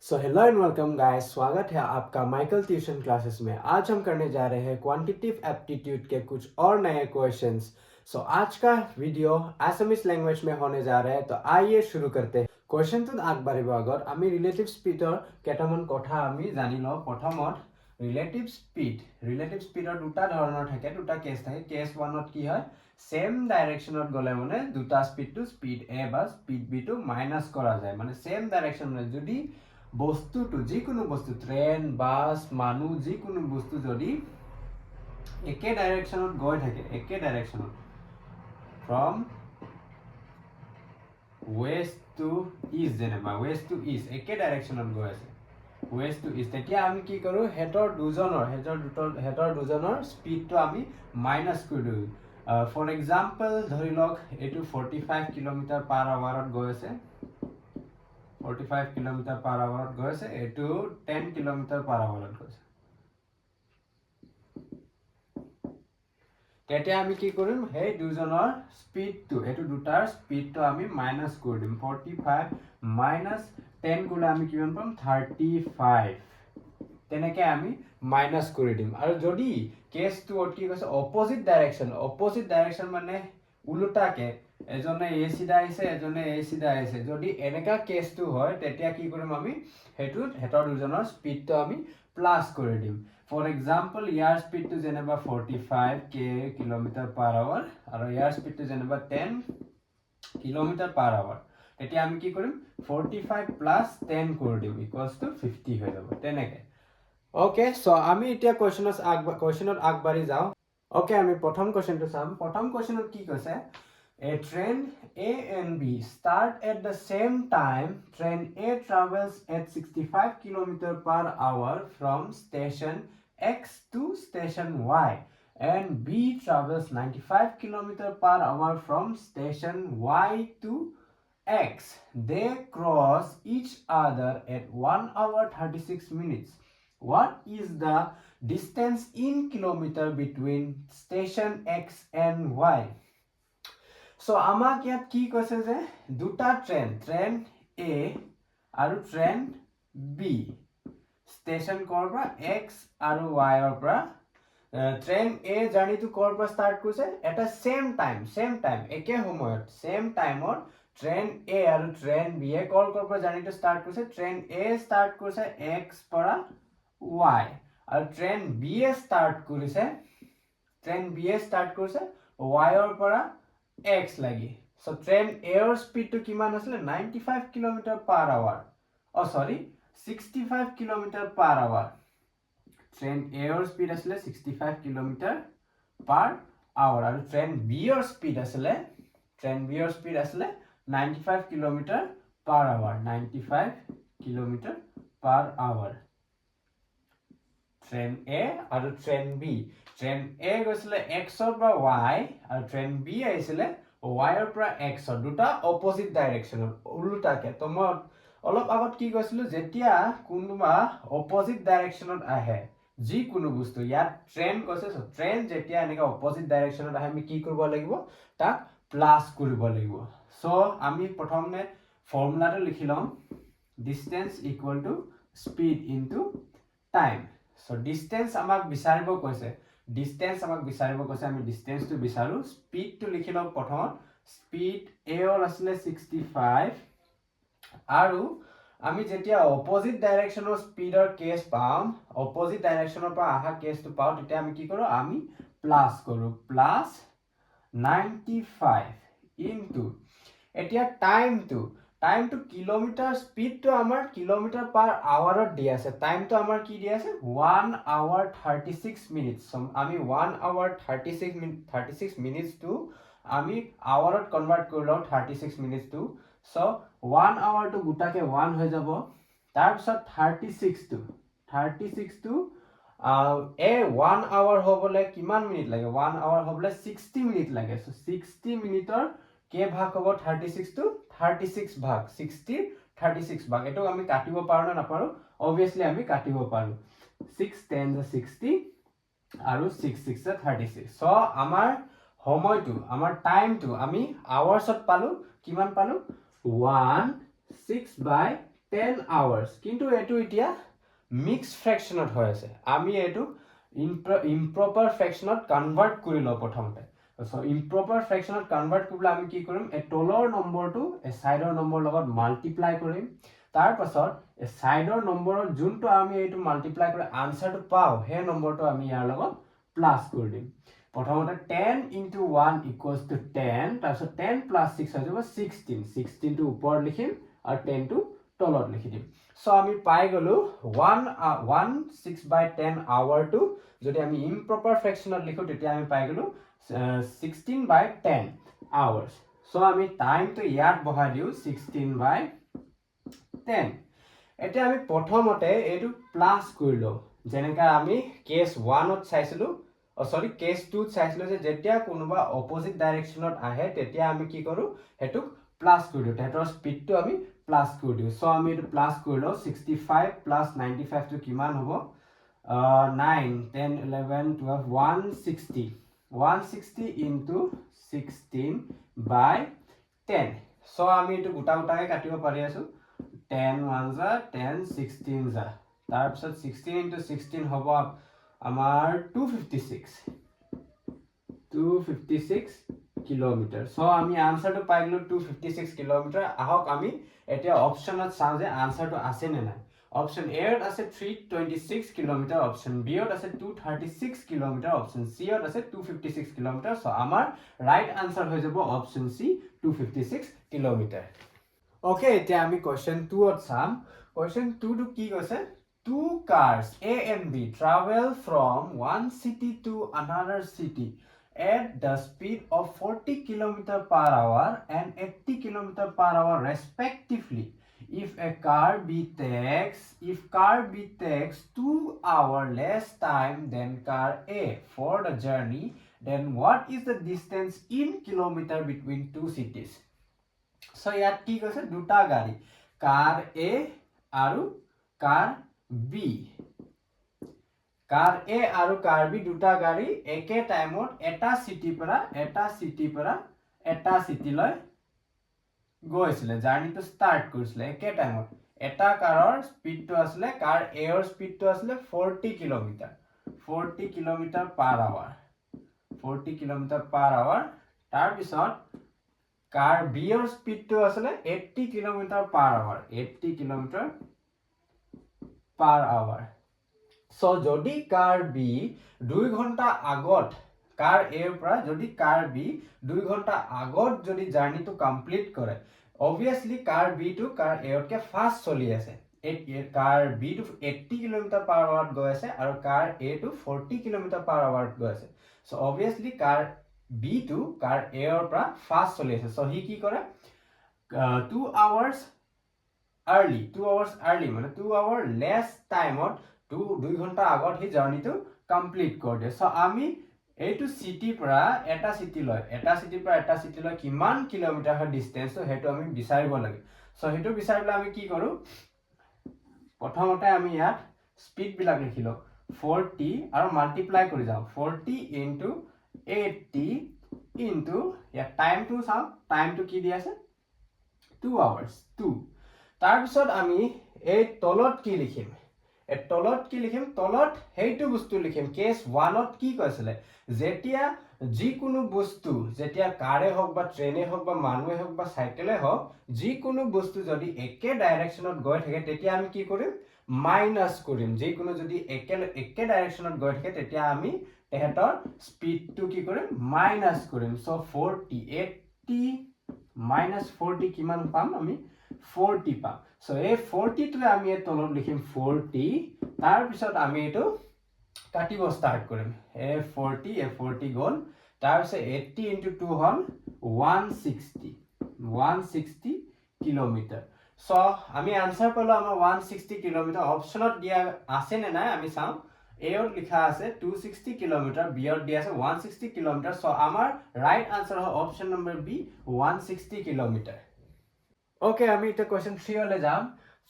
So hello and welcome guys, स्वागत है आपका माइकल ट्यूशन क्लासेस में। आज हम करने जा रहे हैं क्वांटिटेटिव एप्टीट्यूड के कुछ और नए क्वेश्चंस। सो आज का वीडियो एसामिस लैंग्वेज में होने जा रहा है, तो आइए शुरू करते हैं। क्वेश्चन तो আগবাঢ়িব আগত আমি ৰিলেটিভ স্পীডৰ কেইটামান কথা আমি জানি লওঁ। প্ৰথমত ৰিলেটিভ স্পীডৰ দুটা ধৰণৰ থাকে, দুটা কেছ থাকে। কেছ 1ত কি হয়, সেম ডাইৰেকশনত গলে মানে দুটা স্পীডটো স্পীড এ বা স্পীড বি টো মাইনাস কৰা যায়। মানে সেম ডাইৰেকশন মানে যদি বস্তুটো যিকোনো বস্তু ট্ৰেইন বাস মানুহ যিকোনো বস্তু যদি একে ডাইৰেকশনত গৈ থাকে, একে ডাইৰেকশনত ফ্ৰম ওয়েস্ট টু ইষ্ট, যেনিবা ওয়েস্ট টু ইষ্ট একে ডাইৰেকশনত গৈ আছে, ওয়েস্ট টু ইষ্ট, তেতিয়া আমি কি কৰোঁ, হেডৰ দুজনৰ স্পীডটো আমি মাইনাছ কৰি দিওঁ। ফৰ এক্সাম্পল ধৰি লওক এইটো 45 কিলোমিটাৰ পাৰ আৱাৰত গৈ আছে, 45 কিলোমিটাৰ পাৰ আৱাৰত গৈ আছে, এইটো 10 কিলোমিটাৰ পাৰ আৱাৰত গৈছে। তেতিয়া আমি কি কৰিম, সেই দুজনৰ স্পীডটো, এইটো দুটাৰ স্পীডটো আমি মাইনাছ কৰি দিম। 45 মাইনাছ 10 কৰিলে আমি কিমান পাম, 35, তেনেকৈ আমি মাইনাছ কৰি দিম। আৰু যদি কেছটো কি কৈছে, অপজিট ডাইৰেকশ্যন মানে ওলোটাকে, এজনে এ চিধা আহিছে এজনে এ চিধা আহিছে, যদি এনেকা কেছটো হয় তেতিয়া কি কৰিম, আমি সেইটোত হেতৰ দুজনৰ স্পীডটো আমি প্লাছ কৰি দিম। ফৰ এক্সাম্পল ইয়াৰ স্পীডটো যেনিবা 45 কিলোমিটাৰ পাৰ আৱাৰ আৰু ইয়াৰ স্পীডটো যেনিবা 10 কিলোমিটাৰ পাৰ আৱাৰ, তেতিয়া আমি কি কৰিম, 45 প্লাছ 10 কৰি দিম ইকুৱেলছ টু 50 হৈ যাব। তেনেকৈ ওকে। সো আমি এতিয়া কুৱেশ্যনত আগবাঢ়ি যাওঁ। ওকে, আমি প্ৰথম কুৱেশ্যনটো চাম। প্ৰথম কুৱেশ্যনত কি কৈছে, a train A and B start at the same time. Train A travels at 65 km per hour from station X to station Y, and B travels 95 km per hour from station Y to X. They cross each other at 1 hour 36 minutes. What is the distance in kilometer between station X and Y? So আমাক ইয়াত কি কৈছে যে দুটা train A আৰু train B station কৰ পৰা x আৰু ৱাইৰ পৰা, ট্ৰেইন এ জাৰ্ণিটো কৰ পৰা ষ্টাৰ্ট কৰিছে, এটা ছেম টাইম একে সময়ত ছেম টাইমত ট্ৰেইন এ আৰু ট্ৰেইন বি এ কৰ পৰা জাৰ্ণিটো ষ্টাৰ্ট কৰিছে, ট্ৰেইন এ ষ্টাৰ্ট কৰিছে এক্স পৰা ৱাই আৰু ট্ৰেইন বি এ ষ্টাৰ্ট কৰিছে ৱাইৰ পৰা এক্স লাগি। সো ট্ৰেইন এৰ স্পীডটো কিমান আছিলে, 95 kilometre per hour, 65 kilometre per hour. Train এৰ স্পীড আছিলে 65 কিলোমিটাৰ পাৰ আৱাৰ আৰু ট্ৰেইন বিৰ স্পীড আছিলে 95 kilometre per hour, 95 kilometre per hour. Train A আৰু ট্ৰেইন বি, ট্ৰেইন এ গৈছিলে এক্সৰ পৰা ৱাই আৰু ট্ৰেইন বি আহিছিলে ৱাইৰ পৰা এক্সৰ, দুটা অপজিট ডাইৰেকশ্যনত ওলোটাকে। তো মই অলপ আগত কি কৈছিলো, যেতিয়া কোনোবা অপজিট ডাইৰেকশ্যনত আহে যিকোনো বস্তু, ইয়াত ট্ৰেইন কৈছে, ট্ৰেইন যেতিয়া এনেকৈ অপজিট ডাইৰেকশ্যনত আহে আমি কি কৰিব লাগিব, তাক প্লাছ কৰিব লাগিব। সো আমি প্ৰথমে ফৰ্মুলাটো লিখি লওঁ, distance equal to speed into time. So distance আমাক বিচাৰিব কৈছে, আমি ডিষ্টেন্সটো বিচাৰো। স্পীডটো লিখি লওঁ, প্ৰথমত স্পীড এৰ আছিলে 65 আৰু আমি যেতিয়া অপজিট ডাইৰেকশ্যনৰ স্পীডৰ কেছ পাম, অপজিট ডাইৰেকশ্যনৰ পৰা অহা কেছটো পাওঁ, তেতিয়া আমি কি কৰোঁ, আমি প্লাছ কৰোঁ, প্লাছ 95 ইনটু, এতিয়া টাইমটো কিলোমিটাৰ, স্পীডটো আমাৰ কিলোমিটাৰ পাৰ আৱাৰত দি আছে, টাইমটো আমাৰ কি দি আছে 1 hour 36 minutes। আমি 1 hour 36 মিনিটছটো আমি আৱাৰত কনভাৰ্ট কৰি লওঁ 36 মিনিটছটো। সো 1 hour টো গোটাকে 1 হৈ যাব, তাৰপিছত 36টো এ 1 hour হ'বলৈ কিমান মিনিট লাগে, 1 hour হ'বলৈ 60 মিনিট লাগে। সো 60 মিনিটৰ কে ভাগ হ'ব 36টো, 36 ভাগ 60, 36 ভাগ, এইটো আমি কাটিব পাৰো নে নাপাৰো, অবভিয়াছলি আমি কাটিব পাৰো। 6 10 60 আৰু 6 6 36। সো আমাৰ সময়টো, আমাৰ টাইমটো আমি আৱাৰ্ছত পালো, কিমান পালো, 16/36 10 hours কিন্তু এটো এতিয়া মিক্স ফ্ৰেকশনত হৈ আছে আমি এটো ইম্প্ৰপাৰ ফ্ৰেকশনত কনভাৰ্ট কৰি লও প্ৰথমতে সো ইম্প্ৰপাৰ ফ্ৰেকশনত কনভাৰ্ট কৰিলে আমি কি কৰিম এ তলৰ নম্বৰটো এ সাইডৰ নম্বৰ লগত মাল্টিপ্লাই কৰিম তাৰ পাছত এ সাইডৰ নম্বৰৰ যোনটো আমি এটো মাল্টিপ্লাই কৰি আনসাৰটো পাও হে নম্বৰটো আমি ইয়াৰ লগত প্লাস কৰি দিম প্ৰথমতে 10 into 1 equals to 10 তাৰপিছত 10 plus 6 হৈ যাব 16 16 টো ওপৰত লিখিম আৰু 10 টো তলত লিখি দিম সো আমি পাই গলো 1/6/10 hour টো যদি আমি ইম্প্ৰপাৰ ফ্ৰেকশনত লিখো তেতিয়া আমি পাই গলো 16/10 hours সো আমি টাইম টো ইয়াত বহাই দিও 16/10 এতিয়া আমি প্ৰথমতে এটো প্লাস কৰি লও যেনেকা আমি কেস 1 ত চাইছিলো সৰি কেস 2 চাইছিলো যে যেতিয়া কোনোবা অপোজিট ডাইৰেকশনত আহে তেতিয়া আমি কি কৰো হেতু প্লাস কৰি দিও তেতৰ স্পিডটো আমি প্লাস কৰি দিও সো আমি এটো প্লাস কৰি লও 65 plus 95 টো কিমান হ'ব 9 10 11 12 160 160 into 16/10 সো আমি এটো গোটা গোটাকে কাটিব পাৰি আছো 10 1 যা 10 16 যা তাৰ পিছত 16 into 16 হ'ব আমাৰ 256 কিলোমিটাৰ সো আমি আনসাৰটো পাই গলো 256 কিলোমিটাৰ আহক আমি এতিয়া অপচনত চাও যে আনসাৰটো আছে নে নাই অপশন এ ত আছে 326 কিলোমিটাৰ অপশন বি ত আছে 236 কিলোমিটাৰ অপশন সি ত আছে 256 কিলোমিটাৰ সো আমাৰ ৰাইট আনসাৰ হৈ যাব অপশন সি 256 কিলোমিটাৰ ওকে এতিয়া আমি কোৱেশ্চন 2 ত চাম কোৱেশ্চন 2 টো কি কৈছে Two cars A and B travel from one city to another city at the speed of 40 km per hour and 80 km per hour respectively. If car B takes 2 hours less time than car A for the journey, then what is the distance in kilometer between two cities? So ইয়াত কি কৈছে দুটা গাড়ী car A আৰু car B car A আৰু car B দুটা গাড়ী একে টাইমত এটা সিটি পৰা এটা সিটি লৈ গৈছিলে জাৰ্নিটো ষ্টাৰ্ট কৰিছিলে একে টাইমত এটা কাৰৰ স্পিডটো আছিল কাৰ A ৰ স্পিডটো আছিল 40 kilometre per hour 40 kilometre per hour তাৰ পিছত কাৰ B ৰ স্পিডটো আছিল 80 kilometre per hour 80 kilometre per hour. So যদি কাৰ B 2 ঘন্টা আগত কাৰ A পৰা যদি কাৰ B 2 ঘন্টা আগত যদি জাৰ্নিটো কমপ্লিট কৰে obviously কাৰ B টো কাৰ A তকে ফাস্ট চলি আছে কাৰ B টো 80 কিলোমিটাৰ পাৰ আৱাৰত গৈ আছে আৰু কাৰ A টো 40 কিলোমিটাৰ পাৰ আৱাৰত গৈ আছে so obviously কাৰ B টো কাৰ A ৰ পৰা ফাস্ট চলি আছে so হি কি কৰে 2 hours early মানে 2 hour less time ত 2 ঘন্টা আগত হি জাৰ্নিটো কমপ্লিট কৰে সো আমি এইটো সিটি পৰা এটা সিটি লৈ কিমান কিলোমিটাৰ হয় ডিসটেন্স তো হেতু আমি বিচাৰিব লাগে সো হেতু বিচাৰিলে আমি কি কৰো প্ৰথমতে আমি ইয়াত স্পিড বিলাক লিখিলো 40 আৰু মাল্টিপ্লাই কৰি যাও 40 into 80 into ইয়া টাইমটো চাও টাইমটো কি দি আছে 2 hours 2 তাৰ পিছত আমি এই তলত কি লিখিম তলত হেইটো বস্তু লিখিম কেস 1 ত কি কৈছিলে যেতিয়া যিকোনো বস্তু যেতিয়া কাৰে হক বা ট্ৰেনে হক বা মানুহে হক বা সাইকেলে হক যিকোনো বস্তু যদি একে ডাইৰেকশনত গৈ থাকে তেতিয়া আমি কি কৰিম মাইনাস কৰিম যিকোনো যদি একে ডাইৰেকশনত গৈ থাকে তেতিয়া আমি এহেতৰ স্পিডটো কি কৰিম মাইনাস কৰিম সো 40 80 minus 40 কিমান পাম আমি 40 পাম সো এই 40 টো আমি এই তলত লিখিম 40 তাৰ পিছত আমি এটো কাটিব স্টাৰ্ট কৰিম এই 40 গল তাৰ পিছত 80 into 2 হল 160 কিলোমিটাৰ সো আমি আনসাৰ পালো আমাৰ 160 কিলোমিটাৰ অপচনত দিয়া আছে নে নাই আমি চাও A ত লিখা আছে 260 কিলোমিটাৰ B ত দিয়া আছে 160 কিলোমিটাৰ সো আমাৰ ৰাইট আনসাৰ হয় option number B 160 kilometre okay আমি এটা কোয়েশ্চন 3 লৈ যাম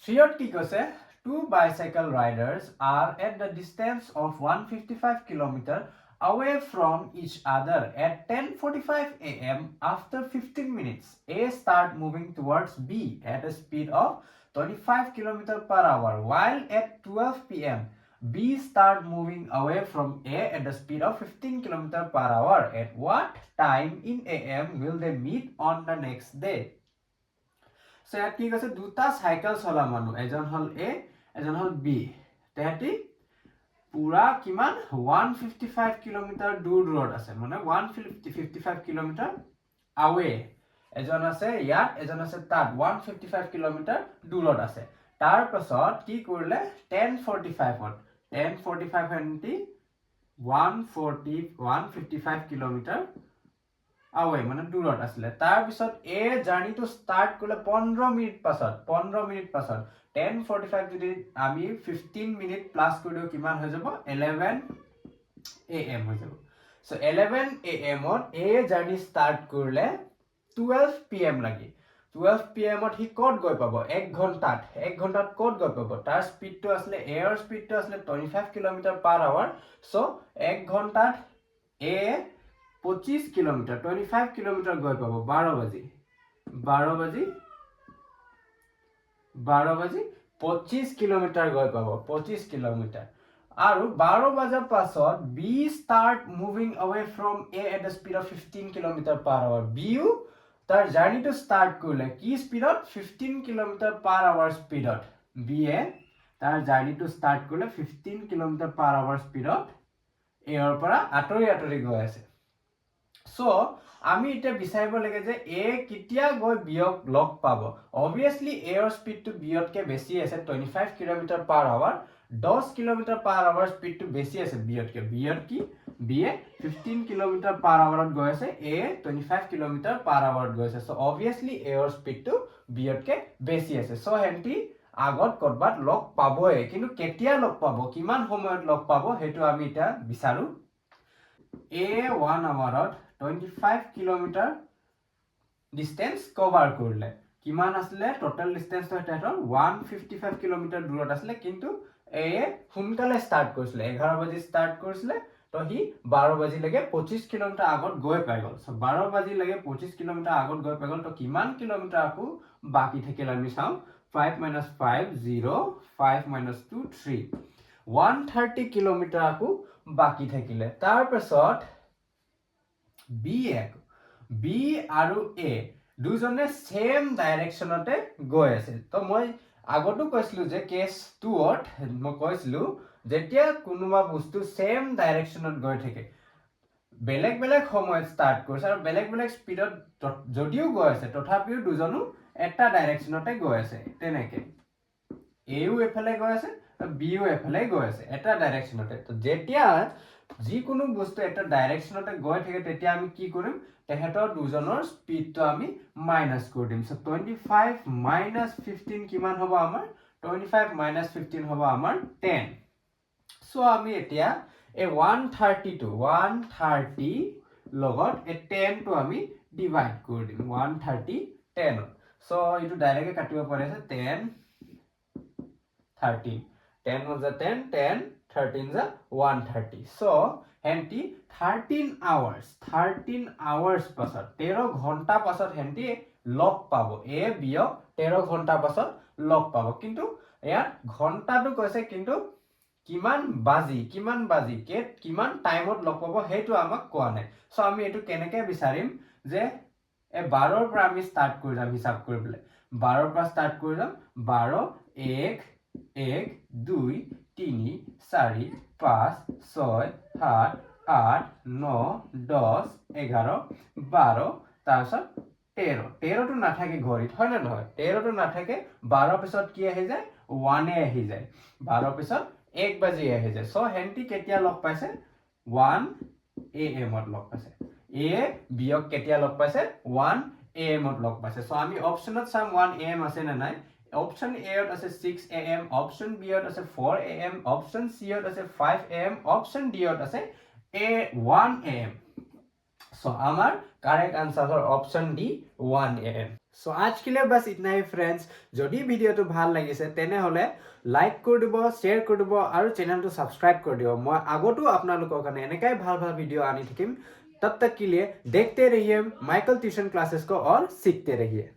3 ত কি কৈছে two bicycle riders are at the distance of 155 kilometers away from each other at 10:45 a.m. After 15 minutes A start moving towards B at a speed of 25 km per hour. While at 12 p.m., B start moving away from A at the speed of 15 km per hour. At what time in AM will they meet on the next day? So ইয়াত কি কৈছে দুটা cycle চলা মানুহ এজন হল A এজন হল B তেহেতি পুরা কিমান 155 কিলোমিটার দূর রোড আছে মানে 155 কিলোমিটার away এজন আছে ইয়াত এজন আছে তাত 155 কিলোমিটার দূৰত আছে তাৰ পাছত কি কৰিলে 10:45 হেনটি 155 কিলোমিটাৰ away মানে দূৰত আছিল তাৰ পিছত এ জাৰ্নিটো ষ্টাৰ্ট কৰিলে 15 মিনিট পাছত 10:45 যদি আমি 15 মিনিট প্লাস কৰি দিও কিমান হৈ যাব 11 am হৈ যাব so 11 am to A journey start কৰিলে 12 pm লাগি 12 pm ত হি ক'ত গৈ পাব 1 ঘণ্টাত ক'ত গৈ পাব তাৰ স্পীডটো আসলে এয়াৰ স্পীডটো আসলে 25 km/h সো 1 ঘণ্টাত এ 25 কিলোমিটার 25 কিলোমিটার গৈ পাব 12 বাজি 25 কিলোমিটার গৈ পাব 25 কিলোমিটার আৰু 12 বাজাৰ পাছত B start moving away from A at the speed of 15 km/h বিউ তাৰ জাৰ্নিটো ষ্টাৰ্ট কৰিলে কি স্পীডত 15 km/h স্পীডত বি এ তাৰ জাৰ্নিটো ষ্টাৰ্ট কৰিলে 15 km/h স্পীডত এৰ পৰা আতৰি গৈ আছে সো আমি এটা বিচাৰিব লাগে যে এ কিতিয়া গৈ বিয়ক লগ পাব obviously এৰ স্পীডটো বিয়তকে বেছি আছে 25 km/h 10 km/h স্পীডটো বেছি আছে বিয়তকে বিয়ত কি বিয়ে 15 km/h গৈ আছে এ 25 km/h গৈ আছে সো obviously এৰ স্পীডটো বিয়তকে বেছি আছে সো হেন্টি আগত কৰবাত লগ পাবই কিন্তু কেতিয়া লগ পাব কিমান সময়ত লগ পাব হেতু আমি এটা বিচাৰো A 1 hourত 25 কিলোমিটাৰ ডিসটেন্স কভাৰ কৰলে কিমান আসলে টোটাল ডিসটেন্স তো এটা 155 কিলোমিটাৰ দূৰত আসলে কিন্তু এ হুনকালে স্টাৰ্ট কৰিছিলে 11 বাজি স্টাৰ্ট কৰিছিলে তো হি 12 বাজি লাগে 25 কিলোমিটার আগত গৈ পাই গল সো 12 বাজি লাগে 25 কিলোমিটার আগত গৈ পাই গল তো কিমান কিলোমিটার আকু বাকি থাকিল আমি চাও 5 - 5 0 5 - 2 3 130 কিলোমিটার আকু বাকি থাকিলে তাৰ পাছত বি আৰু এ দুজনে সেম ডাইৰেকশনতে গৈ আছে তো মই আগতো কৈছিলো যে কেস 2ত মই কৈছিলো যেতিয়া কোনোবা বস্তু সেম ডাইৰেকশনত গৈ থাকে বেলেগ সময়ত স্টাৰ্ট কৰিছে আৰু বেলেগ স্পীডত যদিও গৈ আছে তথাপিও দুজনো এটা ডাইৰেকশনতে গৈ আছে তেনেকে এও এফালে গৈ আছে বিও এফালে গৈ আছে এটা ডাইৰেকশনতে তো যেতিয়া যিকোনো বস্তু এটা ডাইৰেকশনতে গৈ থাকে তেতিয়া আমি কি কৰিম তেহেতৰ দুজনৰ স্পীডটো আমি মাইনাস কৰি দিম সো 25 - 15 কিমান হ'ব আমাৰ 25 - 15 হ'ব আমাৰ 10 সো আমি এতিয়া এই 130 লগত এই 10 টো আমি ডিভাইড কৰি দিম 130 10 সো ইটো ডাইৰেক্টলি কাটিব পাৰে আছে 10 13 10 was a 10 10 13 is a 130 so হেন্টি 13 hours পাছত 13 ঘন্টা পাছত হেন্টি লগ পাব এ বিয়ক 13 ঘন্টা পাছত লগ পাব কিন্তু ইয়াত ঘন্টাটো কৈছে কিন্তু কিমান বাজি কিমান টাইমত লগ পাব হেতু আমাক কোৱা নাই সো আমি এটো কেনেকে বিচাৰিম যে এ 12 ৰ পৰা আমি স্টাৰ্ট কৰি যাম হিসাব কৰিবলৈ 12 ৰ পৰা স্টাৰ্ট কৰি যাম 12 1 1 2 3 4 5 6 7 8 9 10 11 12 তাৰপিছত 13 টো নাথাকে ঘড়ীত হয় না নহয় 13 টো নাথাকে 12 পিছত কি আহি যায় 1 এ আহি যায় 12 পিছত 1 বাজি আহি যায় সো হেন্টি কেতিয়া লগ পাইছে 1 am ত লগ পাইছে এ বিয়ক কেতিয়া লগ পাইছে 1 am ত লগ পাইছে সো আমি অপচনত চাম 1 am আছে না নাই অপশন A ত আছে 6 am অপশন B ত আছে 4 am অপশন C ত আছে 5 am অপশন D ত আছে 1 am सो हमार करेक्ट आंसर है ऑप्शन डी 1 am सो आज के लिए बस इतना ही फ्रेंड्स जदि वीडियो तो ভাল লাগিছে তেনে হলে লাইক কৰি দিব শেয়াৰ কৰি দিব আৰু চেনেলটো সাবস্ক্ৰাইব কৰি দিব মই আগতো আপোনালোকৰ কাৰণে এনেকৈ ভাল ভিডিओ আনি থাকিম तब तक के लिए देखते रहिए माइकल ट्यूशन क्लासेस को और सीखते रहिए